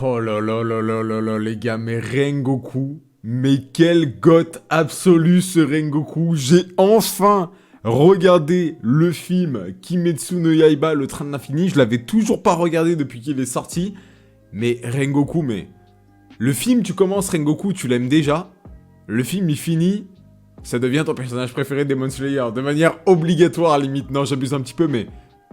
Oh là là là là là là, les gars, mais Rengoku, mais quel goth absolu ce Rengoku. J'ai enfin regardé le film Kimetsu no Yaiba, le train de l'infini. Je l'avais toujours pas regardé depuis qu'il est sorti. Mais Rengoku, mais... Le film, tu commences Rengoku, tu l'aimes déjà. Le film, il finit, ça devient ton personnage préféré de Demon Slayer. De manière obligatoire, à la limite. Non, j'abuse un petit peu, mais...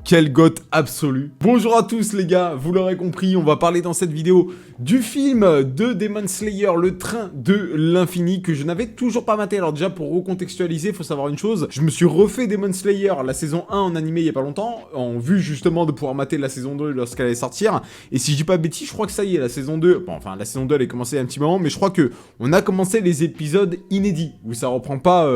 Quel goth absolu. Bonjour à tous les gars, vous l'aurez compris, on va parler dans cette vidéo du film de Demon Slayer, le train de l'infini, que je n'avais toujours pas maté. Alors déjà, pour recontextualiser, il faut savoir une chose, je me suis refait Demon Slayer, la saison 1 en animé il y a pas longtemps, en vue justement de pouvoir mater la saison 2 lorsqu'elle allait sortir, et si je dis pas bêtise, je crois que ça y est, la saison 2, bon, enfin la saison 2 elle est commencée il y a un petit moment, mais je crois que on a commencé les épisodes inédits, où ça reprend pas...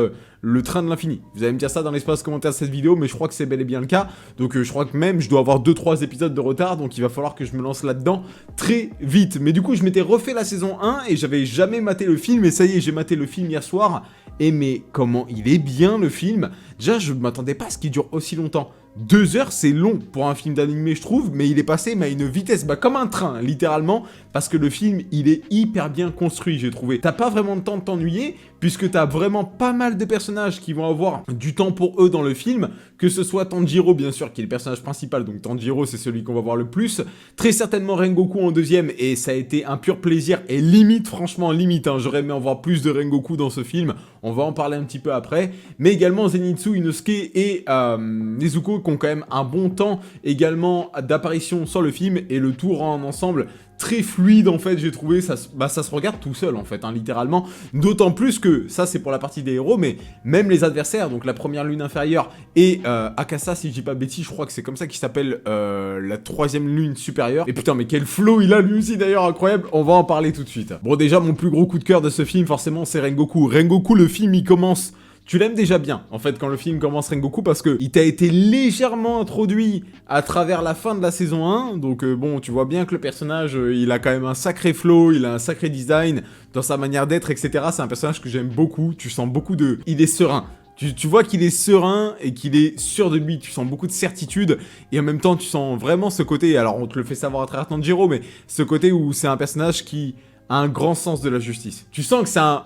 le train de l'infini. Vous allez me dire ça dans l'espace commentaire de cette vidéo, mais je crois que c'est bel et bien le cas. Donc je crois que même je dois avoir 2-3 épisodes de retard, donc il va falloir que je me lance là-dedans très vite. Mais du coup, je m'étais refait la saison 1 et j'avais jamais maté le film, et ça y est, j'ai maté le film hier soir. Et mais comment il est bien le film. Déjà, je m'attendais pas à ce qu'il dure aussi longtemps. 2 heures, c'est long pour un film d'animé, je trouve, mais il est passé à une vitesse, comme un train, littéralement, parce que le film, il est hyper bien construit, j'ai trouvé. T'as pas vraiment de temps de t'ennuyer, puisque t'as vraiment pas mal de personnages qui vont avoir du temps pour eux dans le film, que ce soit Tanjiro, bien sûr, qui est le personnage principal, donc Tanjiro, c'est celui qu'on va voir le plus, très certainement Rengoku en deuxième, et ça a été un pur plaisir, et limite, franchement, limite, hein, j'aurais aimé en voir plus de Rengoku dans ce film, on va en parler un petit peu après, mais également Zenitsu, Inosuke et Nezuko, qui ont quand même un bon temps également d'apparition sur le film, et le tout rend un ensemble très fluide en fait, j'ai trouvé, ça se regarde tout seul en fait, hein, littéralement, d'autant plus que, ça c'est pour la partie des héros, mais même les adversaires, donc la première lune inférieure et Akasa, si je dis pas bêtise, je crois que c'est comme ça qu'il s'appelle la troisième lune supérieure, et putain mais quel flow il a lui aussi d'ailleurs, incroyable, on va en parler tout de suite. Bon déjà, mon plus gros coup de cœur de ce film, forcément, c'est Rengoku. Rengoku, le film, il commence... Tu l'aimes déjà bien, en fait, quand le film commence Rengoku, parce que il t'a été légèrement introduit à travers la fin de la saison 1, donc bon, tu vois bien que le personnage, il a quand même un sacré flow, il a un sacré design, dans sa manière d'être, etc. C'est un personnage que j'aime beaucoup, tu sens beaucoup de... Il est serein. Tu vois qu'il est serein et qu'il est sûr de lui, tu sens beaucoup de certitude, et en même temps, tu sens vraiment ce côté, alors on te le fait savoir à travers Tanjiro, mais ce côté où c'est un personnage qui a un grand sens de la justice. Tu sens que c'est un...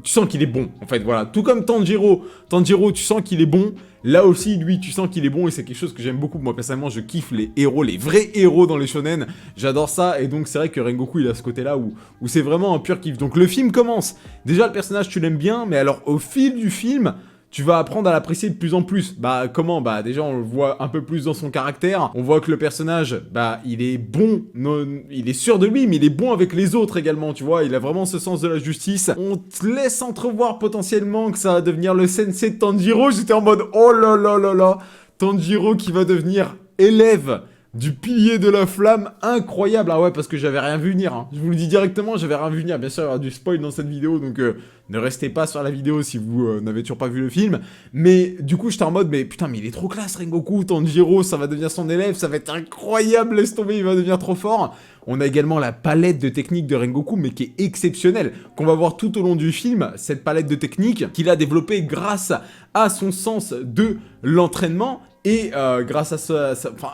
Tu sens qu'il est bon, en fait, voilà. Tout comme Tanjiro, tu sens qu'il est bon. Là aussi, lui, tu sens qu'il est bon, et c'est quelque chose que j'aime beaucoup. Moi, personnellement, je kiffe les héros, les vrais héros dans les shonen. J'adore ça, et donc c'est vrai que Rengoku, il a ce côté-là où c'est vraiment un pur kiff. Donc le film commence. Déjà, le personnage, tu l'aimes bien, mais alors, au fil du film... tu vas apprendre à l'apprécier de plus en plus. Bah, comment? Bah, déjà, on le voit un peu plus dans son caractère. On voit que le personnage, bah, il est bon, il est sûr de lui, mais il est bon avec les autres également, tu vois. Il a vraiment ce sens de la justice. On te laisse entrevoir potentiellement que ça va devenir le sensei de Tanjiro. J'étais en mode, oh là là là là, Tanjiro qui va devenir élève du pilier de la flamme, incroyable. Ah ouais, parce que j'avais rien vu venir, hein. Je vous le dis directement, j'avais rien vu venir. Bien sûr, il y aura du spoil dans cette vidéo, donc ne restez pas sur la vidéo si vous n'avez toujours pas vu le film. Mais du coup, j'étais en mode, mais putain, mais il est trop classe, Rengoku, Tanjiro, ça va devenir son élève, ça va être incroyable, laisse tomber, il va devenir trop fort. On a également la palette de techniques de Rengoku, mais qui est exceptionnelle, qu'on va voir tout au long du film, cette palette de techniques qu'il a développée grâce à son sens de l'entraînement, et grâce à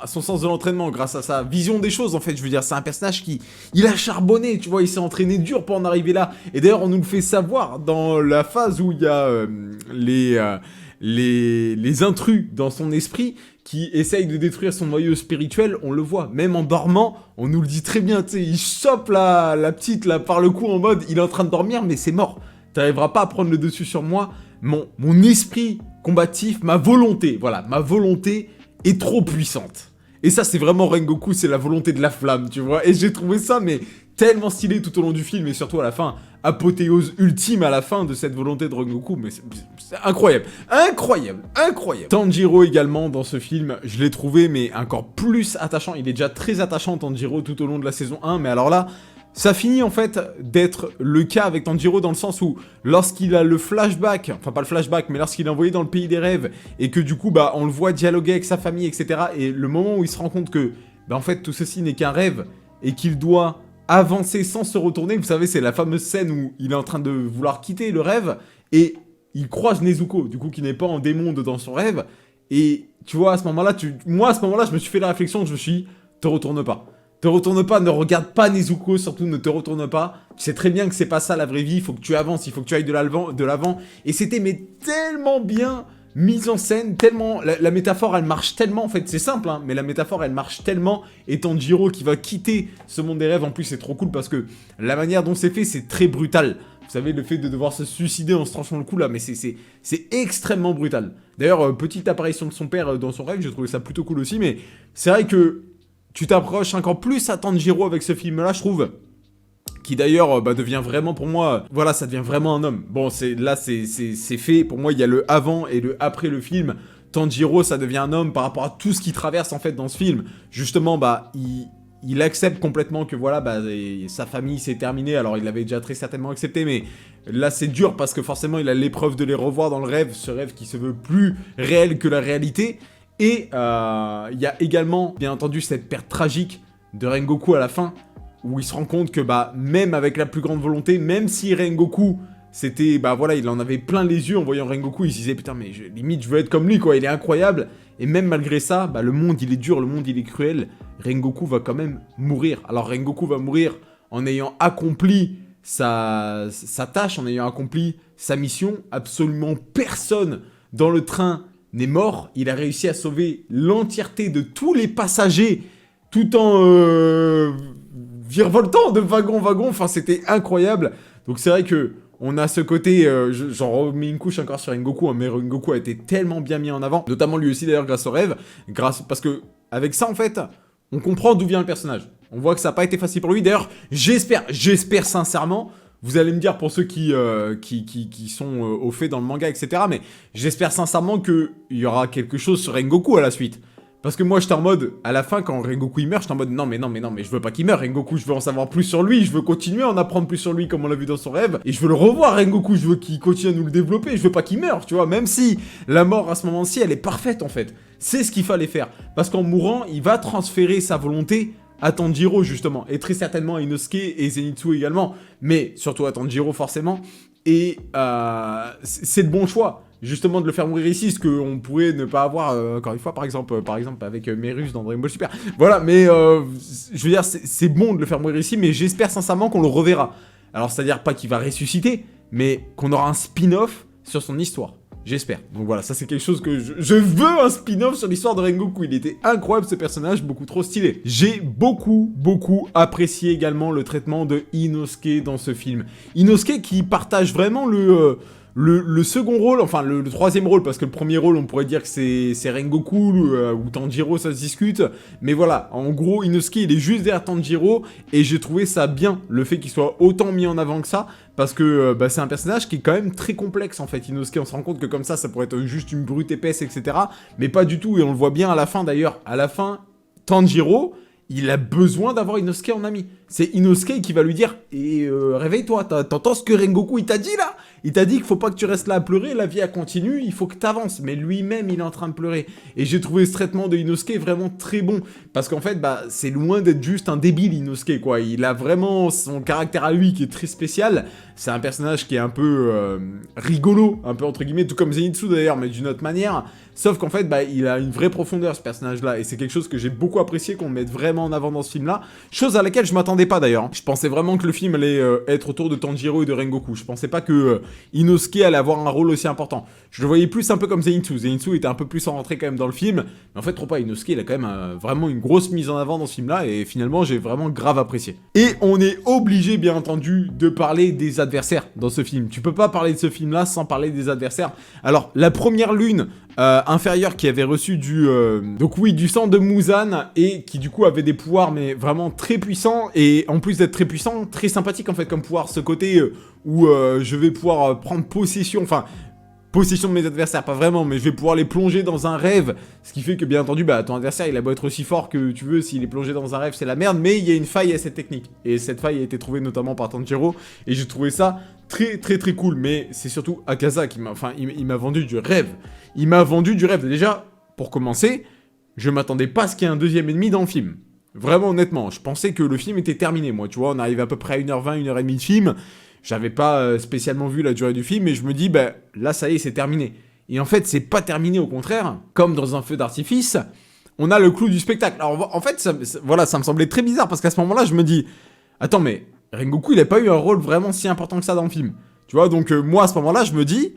son sens de l'entraînement, grâce à sa vision des choses, en fait, je veux dire, c'est un personnage qui, il a charbonné, tu vois, il s'est entraîné dur pour en arriver là, et d'ailleurs, on nous le fait savoir dans la phase où il y a les intrus dans son esprit, qui essayent de détruire son noyau spirituel, on le voit, même en dormant, on nous le dit très bien, tu sais, il chope la petite, là, par le cou, en mode, il est en train de dormir, mais c'est mort, t'arriveras pas à prendre le dessus sur moi, mon esprit combatif, ma volonté, voilà, ma volonté est trop puissante. Et ça, c'est vraiment Rengoku, c'est la volonté de la flamme, tu vois. Et j'ai trouvé ça, mais tellement stylé tout au long du film, et surtout à la fin, apothéose ultime à la fin de cette volonté de Rengoku, mais c'est incroyable, incroyable, incroyable. Tanjiro également, dans ce film, je l'ai trouvé, mais encore plus attachant. Il est déjà très attachant, Tanjiro, tout au long de la saison 1, mais alors là... ça finit en fait d'être le cas avec Tanjiro dans le sens où lorsqu'il a le flashback, enfin pas le flashback, mais lorsqu'il est envoyé dans le pays des rêves et que du coup bah on le voit dialoguer avec sa famille, etc. Et le moment où il se rend compte que bah en fait tout ceci n'est qu'un rêve et qu'il doit avancer sans se retourner, vous savez c'est la fameuse scène où il est en train de vouloir quitter le rêve et il croise Nezuko, du coup qui n'est pas en démon dans son rêve, et tu vois à ce moment-là, moi à ce moment-là je me suis fait la réflexion, je me suis dit, te retourne pas. Te retourne pas, ne regarde pas Nezuko, surtout ne te retourne pas. Tu sais très bien que c'est pas ça la vraie vie, il faut que tu avances, il faut que tu ailles de l'avant. Et c'était mais tellement bien mise en scène, tellement... La métaphore, elle marche tellement, en fait, c'est simple, hein, mais la métaphore, elle marche tellement. Et Tanjiro qui va quitter ce monde des rêves, en plus, c'est trop cool parce que la manière dont c'est fait, c'est très brutal. Vous savez, le fait de devoir se suicider en se tranchant le cou, là, mais c'est extrêmement brutal. D'ailleurs, petite apparition de son père dans son rêve, j'ai trouvé ça plutôt cool aussi, mais c'est vrai que tu t'approches encore plus à Tanjiro avec ce film-là, je trouve, qui d'ailleurs devient vraiment pour moi, voilà, ça devient vraiment un homme. Bon, là, c'est fait, pour moi, il y a le avant et le après le film. Tanjiro, ça devient un homme par rapport à tout ce qu'il traverse, en fait, dans ce film. Justement, il accepte complètement que voilà, sa famille s'est terminée, alors il l'avait déjà très certainement accepté, mais là c'est dur parce que forcément il a l'épreuve de les revoir dans le rêve, ce rêve qui se veut plus réel que la réalité, et il y a également, bien entendu, cette perte tragique de Rengoku à la fin, où il se rend compte que même avec la plus grande volonté, même si Rengoku, c'était, voilà, il en avait plein les yeux en voyant Rengoku, il se disait putain mais limite je veux être comme lui quoi, il est incroyable. Et même malgré ça, le monde il est dur, le monde il est cruel, Rengoku va quand même mourir. Alors Rengoku va mourir en ayant accompli sa tâche, en ayant accompli sa mission. Absolument personne dans le train n'est mort, il a réussi à sauver l'entièreté de tous les passagers, tout en virevoltant de wagon en wagon, enfin c'était incroyable. Donc c'est vrai que on a ce côté, j'en remets une couche encore sur Rengoku, hein, mais Rengoku a été tellement bien mis en avant, notamment lui aussi d'ailleurs grâce au rêve, parce que avec ça en fait, on comprend d'où vient le personnage. On voit que ça n'a pas été facile pour lui, d'ailleurs j'espère sincèrement, vous allez me dire pour ceux qui sont au fait dans le manga, etc., mais j'espère sincèrement qu'il y aura quelque chose sur Rengoku à la suite. Parce que moi, j'étais en mode, à la fin, quand Rengoku il meurt, j'étais en mode, non, mais je veux pas qu'il meure, Rengoku, je veux en savoir plus sur lui, je veux continuer à en apprendre plus sur lui, comme on l'a vu dans son rêve, et je veux le revoir, Rengoku, je veux qu'il continue à nous le développer, je veux pas qu'il meure, tu vois, même si la mort, à ce moment-ci, elle est parfaite, en fait. C'est ce qu'il fallait faire. Parce qu'en mourant, il va transférer sa volonté à Tanjiro, justement, et très certainement à Inosuke et Zenitsu également, mais surtout à Tanjiro, forcément, et c'est le bon choix. Justement de le faire mourir ici, ce qu'on pourrait ne pas avoir, encore une fois, par exemple avec Merus dans Dragon Ball Super. Voilà, mais je veux dire, c'est bon de le faire mourir ici, mais j'espère sincèrement qu'on le reverra. Alors, c'est-à-dire pas qu'il va ressusciter, mais qu'on aura un spin-off sur son histoire. J'espère. Donc voilà, ça c'est quelque chose que je veux un spin-off sur l'histoire de Rengoku. Il était incroyable ce personnage, beaucoup trop stylé. J'ai beaucoup apprécié également le traitement de Inosuke dans ce film. Inosuke qui partage vraiment le second rôle, enfin le troisième rôle, parce que le premier rôle on pourrait dire que c'est Rengoku ou Tanjiro, ça se discute, mais voilà, en gros Inosuke il est juste derrière Tanjiro, et j'ai trouvé ça bien, le fait qu'il soit autant mis en avant que ça, parce que c'est un personnage qui est quand même très complexe en fait. Inosuke, on se rend compte que comme ça pourrait être juste une brute épaisse, etc., mais pas du tout, et on le voit bien à la fin d'ailleurs. À la fin, Tanjiro, il a besoin d'avoir Inosuke en ami. C'est Inosuke qui va lui dire « réveille-toi, t'entends ce que Rengoku il t'a dit là ? Il t'a dit qu'il faut pas que tu restes là à pleurer, la vie elle continue, il faut que t'avances. » Mais lui-même, il est en train de pleurer. Et j'ai trouvé ce traitement de Inosuke vraiment très bon. Parce qu'en fait, c'est loin d'être juste un débile, Inosuke, quoi. Il a vraiment son caractère à lui qui est très spécial. C'est un personnage qui est un peu rigolo, un peu entre guillemets, tout comme Zenitsu d'ailleurs, mais d'une autre manière. Sauf qu'en fait, il a une vraie profondeur, ce personnage-là. Et c'est quelque chose que j'ai beaucoup apprécié, qu'on mette vraiment en avant dans ce film-là. Chose à laquelle je m'attendais pas d'ailleurs. Je pensais vraiment que le film allait être autour de Tanjiro et de Rengoku. Je pensais pas que Inosuke allait avoir un rôle aussi important. Je le voyais plus un peu comme Zenitsu. Zenitsu était un peu plus en rentrée quand même dans le film. Mais en fait, trop pas. Inosuke, il a quand même vraiment une grosse mise en avant dans ce film-là. Et finalement, j'ai vraiment grave apprécié. Et on est obligé, bien entendu, de parler des adversaires dans ce film. Tu peux pas parler de ce film-là sans parler des adversaires. Alors, la première lune inférieure qui avait reçu du sang de Muzan et qui du coup avait des pouvoirs mais vraiment très puissants, et en plus d'être très puissant, très sympathique en fait comme pouvoir, ce côté où je vais pouvoir prendre possession de mes adversaires, pas vraiment, mais je vais pouvoir les plonger dans un rêve, ce qui fait que bien entendu ton adversaire il a beau être aussi fort que tu veux, s'il est plongé dans un rêve c'est la merde, mais il y a une faille à cette technique, et cette faille a été trouvée notamment par Tanjiro, et j'ai trouvé ça très cool. Mais c'est surtout Akaza qui m'a vendu du rêve. Il m'a vendu du rêve. Déjà, pour commencer, je m'attendais pas à ce qu'il y ait un deuxième ennemi dans le film. Vraiment, honnêtement, je pensais que le film était terminé, moi, tu vois, on arrive à peu près à 1h20, 1h30 de film, j'avais pas spécialement vu la durée du film, et je me dis, là, ça y est, c'est terminé. Et en fait, c'est pas terminé, au contraire, comme dans un feu d'artifice, on a le clou du spectacle. Alors en fait, voilà, ça me semblait très bizarre parce qu'à ce moment-là, je me dis, attends, mais Rengoku, il a pas eu un rôle vraiment si important que ça dans le film. Tu vois, donc moi, à ce moment-là, je me dis,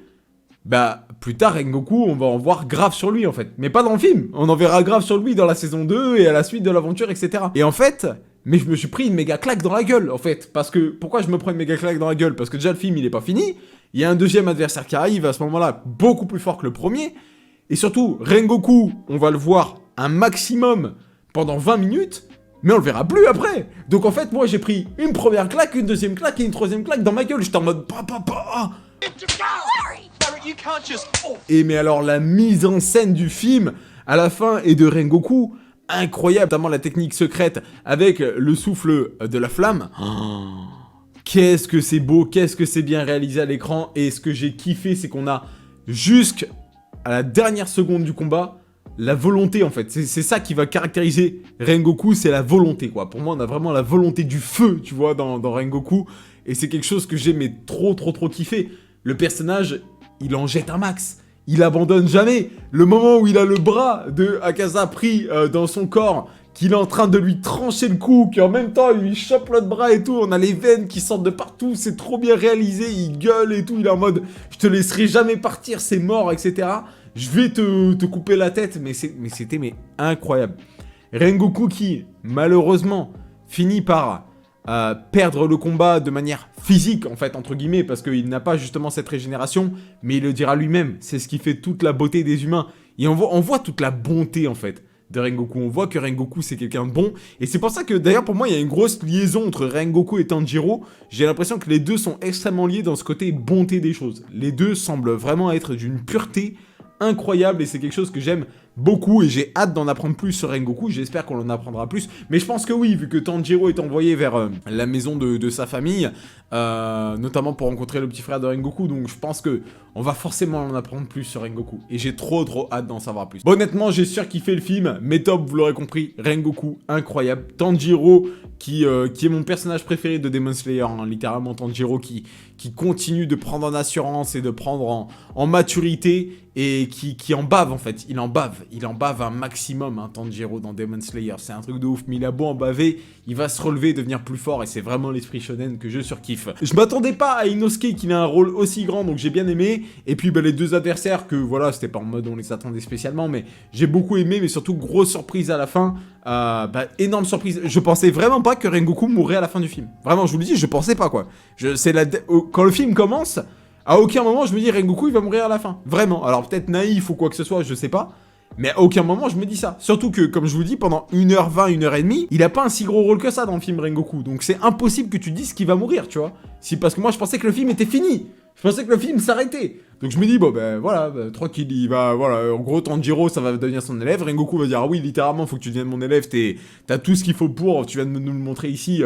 bah, plus tard, Rengoku, on va en voir grave sur lui, en fait. Mais pas dans le film. On en verra grave sur lui dans la saison 2 et à la suite de l'aventure, etc. Et en fait, mais je me suis pris une méga claque dans la gueule, en fait. Parce que, pourquoi je me prends une méga claque dans la gueule? Parce que déjà, le film, il est pas fini. Il y a un deuxième adversaire qui arrive à ce moment-là, beaucoup plus fort que le premier. Et surtout, Rengoku, on va le voir un maximum pendant 20 minutes. Mais on le verra plus après. Donc en fait, moi, j'ai pris une première claque, une deuxième claque et une troisième claque dans ma gueule. J'étais en mode, papa. Et mais alors, la mise en scène du film, à la fin, et de Rengoku, incroyable. Notamment la technique secrète avec le souffle de la flamme. Qu'est-ce que c'est beau, qu'est-ce que c'est bien réalisé à l'écran. Et ce que j'ai kiffé, c'est qu'on a, jusqu'à la dernière seconde du combat, la volonté, en fait. C'est ça qui va caractériser Rengoku, c'est la volonté, quoi. Pour moi, on a vraiment la volonté du feu, tu vois, dans Rengoku. Et c'est quelque chose que j'ai mais trop kiffé. Le personnage, il en jette un max. Il abandonne jamais. Le moment où il a le bras de Akaza pris dans son corps, qu'il est en train de lui trancher le cou, qu'en même temps, il lui chope l'autre bras et tout, on a les veines qui sortent de partout, c'est trop bien réalisé, il gueule et tout, il est en mode « je te laisserai jamais partir, c'est mort, etc. » Je vais te couper la tête, mais c'était incroyable. Rengoku qui, malheureusement, finit par perdre le combat de manière physique, en fait, entre guillemets, parce qu'il n'a pas justement cette régénération, mais il le dira lui-même, c'est ce qui fait toute la beauté des humains. Et on voit toute la bonté, en fait, de Rengoku. On voit que Rengoku, c'est quelqu'un de bon, et c'est pour ça que, d'ailleurs, pour moi, il y a une grosse liaison entre Rengoku et Tanjiro. J'ai l'impression que les deux sont extrêmement liés dans ce côté bonté des choses. Les deux semblent vraiment être d'une pureté incroyable, et c'est quelque chose que j'aime beaucoup, et j'ai hâte d'en apprendre plus sur Rengoku. J'espère qu'on en apprendra plus, mais je pense que oui, vu que Tanjiro est envoyé vers la maison de sa famille, notamment pour rencontrer le petit frère de Rengoku, donc je pense que on va forcément en apprendre plus sur Rengoku, et j'ai trop hâte d'en savoir plus. Bon, honnêtement, j'ai surkiffé le film, mais top, vous l'aurez compris, Rengoku, incroyable. Tanjiro, qui est mon personnage préféré de Demon Slayer, hein, littéralement Tanjiro qui continue de prendre en assurance et de prendre en maturité, et qui en bave, en fait, il en bave un maximum, hein, Tanjiro dans Demon Slayer, c'est un truc de ouf, mais il a beau en baver, il va se relever, devenir plus fort, et c'est vraiment l'esprit shonen que je surkiffe. Je m'attendais pas à Inosuke qu'il ait un rôle aussi grand, donc j'ai bien aimé, et puis bah, les deux adversaires que, voilà, c'était pas en mode on les attendait spécialement, mais j'ai beaucoup aimé, mais surtout grosse surprise à la fin, bah, énorme surprise. Je pensais vraiment pas que Rengoku mourrait à la fin du film, vraiment, je vous le dis, je pensais pas, quoi. Quand le film commence, à aucun moment je me dis Rengoku il va mourir à la fin, vraiment. Alors peut-être naïf ou quoi que ce soit, je sais pas, mais à aucun moment je me dis ça. Surtout que, comme je vous dis, pendant 1h20, 1h30, il a pas un si gros rôle que ça dans le film Rengoku. Donc c'est impossible que tu dises qu'il va mourir, tu vois. Parce que moi je pensais que le film était fini. Je pensais que le film s'arrêtait. Donc je me dis, bon ben voilà, tranquille, il va, voilà, en gros Tanjiro ça va devenir son élève. Rengoku va dire, ah oui, littéralement, faut que tu deviennes mon élève, t'as tout ce qu'il faut pour, tu viens de nous le montrer ici,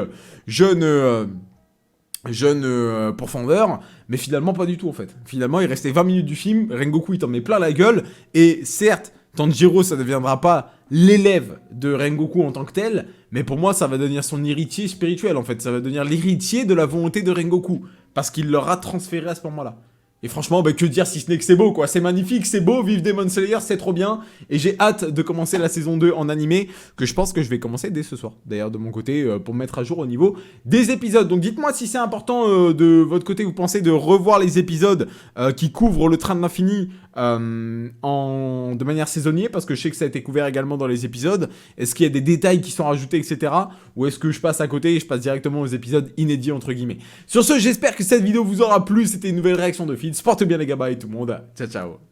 jeune pourfendeur, mais finalement pas du tout en fait. Finalement il restait 20 minutes du film, Rengoku il t'en met plein la gueule, et certes, Tanjiro ça ne deviendra pas l'élève de Rengoku en tant que tel, mais pour moi ça va devenir son héritier spirituel en fait, ça va devenir l'héritier de la volonté de Rengoku, parce qu'il l'aura transféré à ce moment-là. Et franchement, bah, que dire si ce n'est que c'est beau, quoi. C'est magnifique, c'est beau, vive Demon Slayer, c'est trop bien. Et j'ai hâte de commencer la saison 2 en animé, que je pense que je vais commencer dès ce soir. D'ailleurs, de mon côté, pour me mettre à jour au niveau des épisodes. Donc dites-moi si c'est important de votre côté, vous pensez de revoir les épisodes qui couvrent le train de l'infini de manière saisonnière, parce que je sais que ça a été couvert également dans les épisodes. Est-ce qu'il y a des détails qui sont rajoutés, etc. Ou est-ce que je passe à côté et je passe directement aux épisodes inédits, entre guillemets. Sur ce, j'espère que cette vidéo vous aura plu. C'était une nouvelle réaction de Feed. Porte bien les gars, bye tout le monde. Ciao, ciao.